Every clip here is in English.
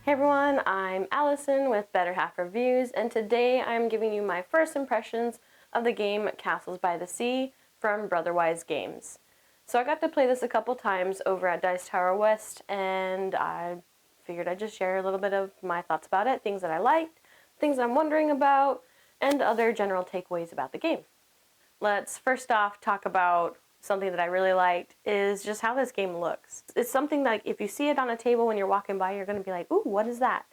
Hey everyone, I'm Alison with Better Half Reviews, and today I'm giving you my first impressions of the game Castles by the Sea from Brotherwise Games. So I got to play this a couple times over at Dice Tower West, and I figured I'd just share a little bit of my thoughts about it, things that I liked, things I'm wondering about, and other general takeaways about the game. Let's first off talk about something that I really liked is just how this game looks. It's something that if you see it on a table when you're walking by, you're going to be like, ooh, what is that?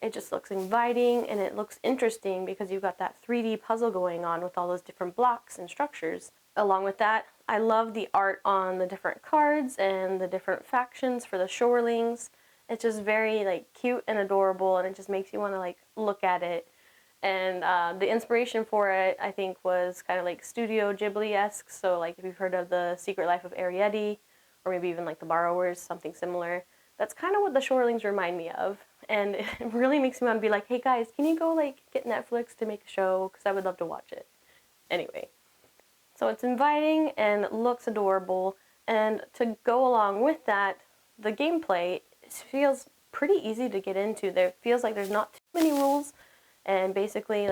It just looks inviting and it looks interesting because you've got that 3D puzzle going on with all those different blocks and structures. Along with that, I love the art on the different cards and the different factions for the shorelings. It's just very cute and adorable, and it just makes you want to look at it. And the inspiration for it, I think, was kind of like Studio Ghibli-esque. So if you've heard of The Secret Life of Arrietty, or maybe even The Borrowers, something similar. That's kind of what the shorelings remind me of. And it really makes me want to be like, hey guys, can you go get Netflix to make a show? Because I would love to watch it. Anyway, so it's inviting and looks adorable. And to go along with that, the gameplay feels pretty easy to get into. There feels like there's not too many rules. And basically,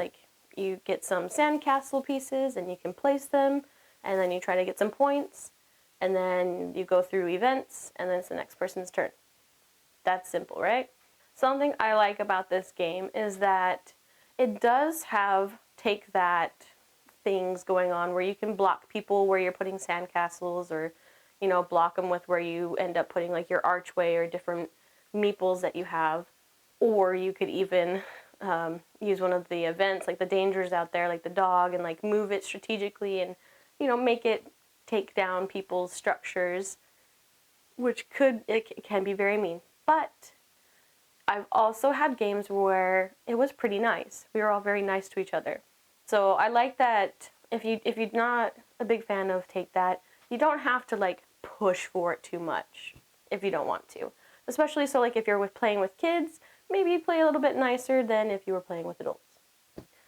you get some sandcastle pieces and you can place them, and then you try to get some points, and then you go through events, and then it's the next person's turn. That's simple, right? Something I like about this game is that it does have take that things going on where you can block people where you're putting sandcastles, or, block them with where you end up putting your archway or different meeples that you have. Or you could even use one of the events, like the dangers out there, like the dog, and move it strategically and, make it take down people's structures, which it can be very mean. But I've also had games where it was pretty nice. We were all very nice to each other. So I like that if you're not a big fan of Take That, you don't have to push for it too much if you don't want to. Especially so if you're playing with kids, maybe play a little bit nicer than if you were playing with adults.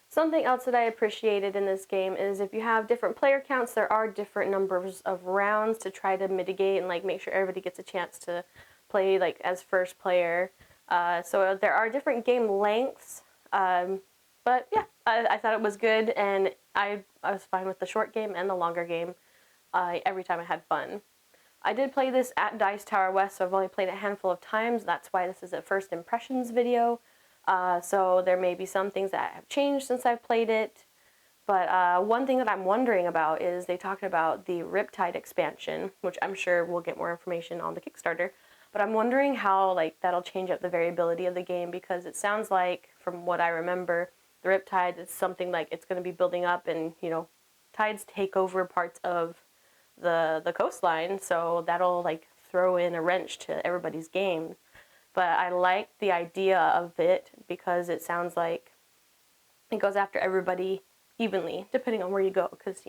Something else that I appreciated in this game is if you have different player counts, there are different numbers of rounds to try to mitigate and make sure everybody gets a chance to play as first player. So there are different game lengths, but yeah, I thought it was good, and I was fine with the short game and the longer game every time I had fun. I did play this at Dice Tower West, so I've only played it a handful of times. That's why this is a first impressions video. So there may be some things that have changed since I've played it. But one thing that I'm wondering about is they talked about the Riptide expansion, which I'm sure we'll get more information on the Kickstarter. But I'm wondering how that'll change up the variability of the game, because it sounds like, from what I remember, the Riptide is something it's going to be building up, and tides take over parts of the coastline, so that'll throw in a wrench to everybody's game. But I like the idea of it because it sounds like it goes after everybody evenly, depending on where you go, because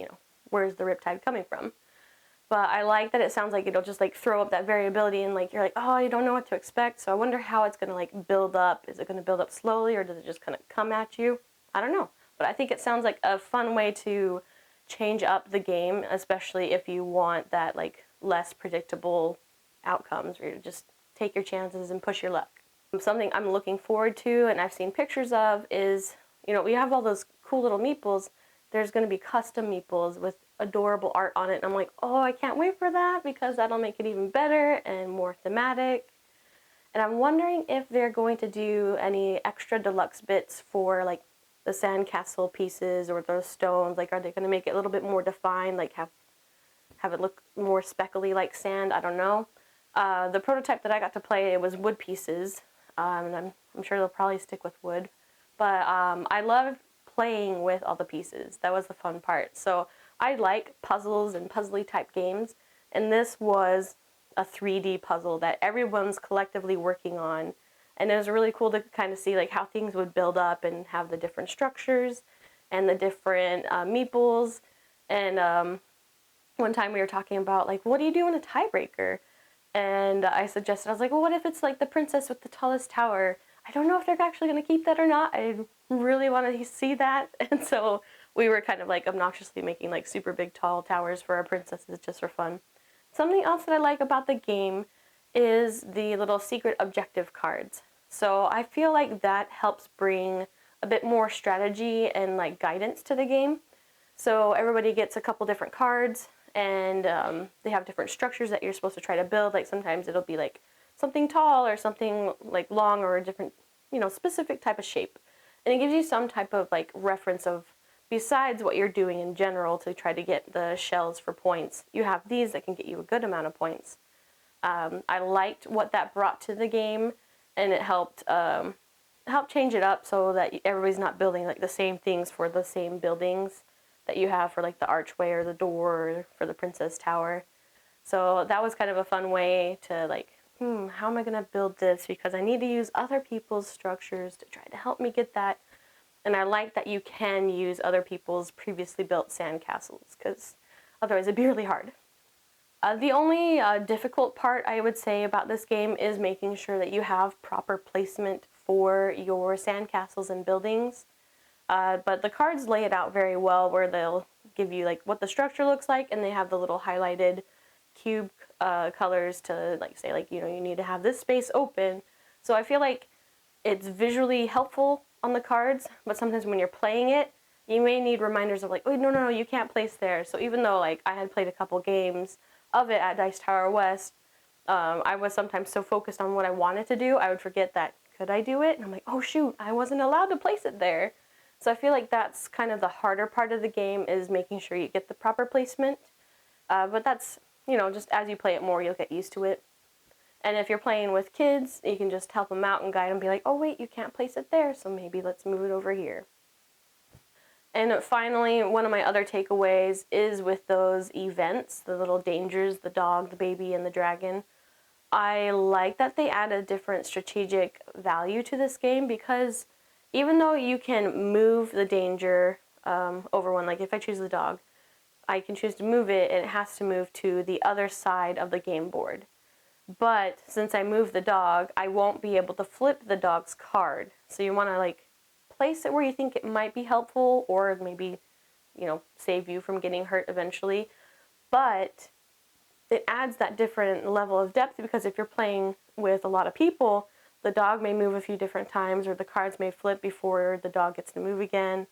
where's the Riptide coming from? But I like that it sounds like it'll just throw up that variability, and you're oh, you don't know what to expect. So I wonder how it's gonna build up. Is it gonna build up slowly, or does it just kind of come at you? I don't know, but I think it sounds like a fun way to change up the game, especially if you want that less predictable outcomes where you just take your chances and push your luck. Something I'm looking forward to, and I've seen pictures of, is we have all those cool little meeples. There's going to be custom meeples with adorable art on it, and I'm like, oh, I can't wait for that, because that'll make it even better and more thematic. And I'm wondering if they're going to do any extra deluxe bits for the sandcastle pieces or those stones. Are they going to make it a little bit more defined, have it look more speckly like sand? I don't know. The prototype that I got to play, it was wood pieces, and I'm sure they'll probably stick with wood. But I loved playing with all the pieces. That was the fun part. So I like puzzles and puzzly type games, and this was a 3D puzzle that everyone's collectively working on. And it was really cool to kind of see how things would build up and have the different structures and the different meeples. And one time we were talking about what do you do in a tiebreaker? And I suggested, I was like, well, what if it's the princess with the tallest tower? I don't know if they're actually going to keep that or not. I really want to see that. And so we were kind of obnoxiously making super big tall towers for our princesses just for fun. Something else that I like about the game is the little secret objective cards. So I feel like that helps bring a bit more strategy and like guidance to the game. So everybody gets a couple different cards, and they have different structures that you're supposed to try to build. Like sometimes it'll be like something tall or something like long or a different, specific type of shape. And it gives you some type of like reference of, besides what you're doing in general to try to get the shells for points, you have these that can get you a good amount of points. I liked what that brought to the game, and it helped change it up so that everybody's not building like the same things for the same buildings that you have for like the archway or the door or for the Princess Tower. So that was kind of a fun way to like, how am I going to build this? Because I need to use other people's structures to try to help me get that. And I like that you can use other people's previously built sandcastles, because otherwise it'd be really hard. The only difficult part I would say about this game is making sure that you have proper placement for your sandcastles and buildings. But the cards lay it out very well, where they'll give you like what the structure looks like, and they have the little highlighted cube colors to like say like, you need to have this space open. So I feel like it's visually helpful on the cards, but sometimes when you're playing it, you may need reminders of like, oh, no, you can't place there. So even though like I had played a couple games of it at Dice Tower West, I was sometimes so focused on what I wanted to do, I would forget that, could I do it? And I'm like, oh shoot, I wasn't allowed to place it there. So I feel like that's kind of the harder part of the game, is making sure you get the proper placement. But that's, just as you play it more, you'll get used to it. And if you're playing with kids, you can just help them out and guide them, be like, oh wait, you can't place it there, so maybe let's move it over here. And finally, one of my other takeaways is with those events, the little dangers, the dog, the baby, and the dragon. I like that they add a different strategic value to this game, because even though you can move the danger over one, like if I choose the dog, I can choose to move it, and it has to move to the other side of the game board. But since I move the dog, I won't be able to flip the dog's card. So you want to like place it where you think it might be helpful, or maybe, save you from getting hurt eventually. But it adds that different level of depth, because if you're playing with a lot of people, the dog may move a few different times, or the cards may flip before the dog gets to move again.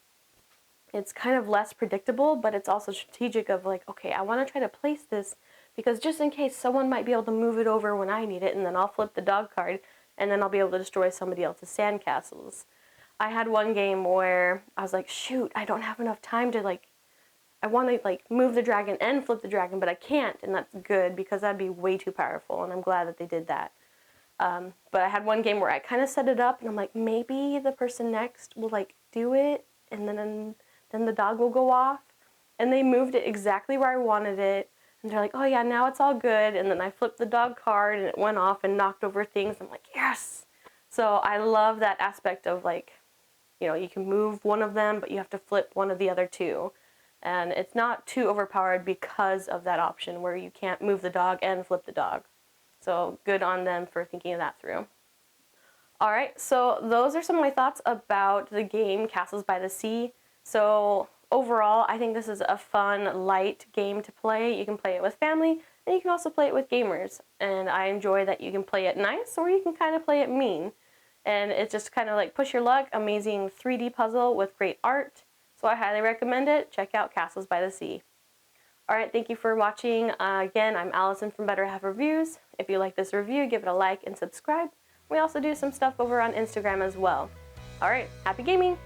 It's kind of less predictable, but it's also strategic of like, okay, I want to try to place this, because just in case someone might be able to move it over when I need it, and then I'll flip the dog card, and then I'll be able to destroy somebody else's sandcastles. I had one game where I was like, shoot, I don't have enough time to like, I want to like move the dragon and flip the dragon, but I can't, and that's good because that'd be way too powerful, and I'm glad that they did that. But I had one game where I kind of set it up, and I'm like, maybe the person next will like do it, and then the dog will go off, and they moved it exactly where I wanted it, and they're like, oh yeah, now it's all good, and then I flipped the dog card, and it went off and knocked over things. I'm like, yes! So I love that aspect of like, you can move one of them, but you have to flip one of the other two. And it's not too overpowered because of that option where you can't move the dog and flip the dog. So good on them for thinking of that through. Alright, so those are some of my thoughts about the game Castles by the Sea. So overall, I think this is a fun, light game to play. You can play it with family, and you can also play it with gamers. And I enjoy that you can play it nice, or you can kind of play it mean. And it's just kind of like push your luck, amazing 3D puzzle with great art. So I highly recommend it. Check out Castles by the Sea. Alright, thank you for watching. Again, I'm Allison from Better Half Reviews. If you like this review, give it a like and subscribe. We also do some stuff over on Instagram as well. Alright, happy gaming!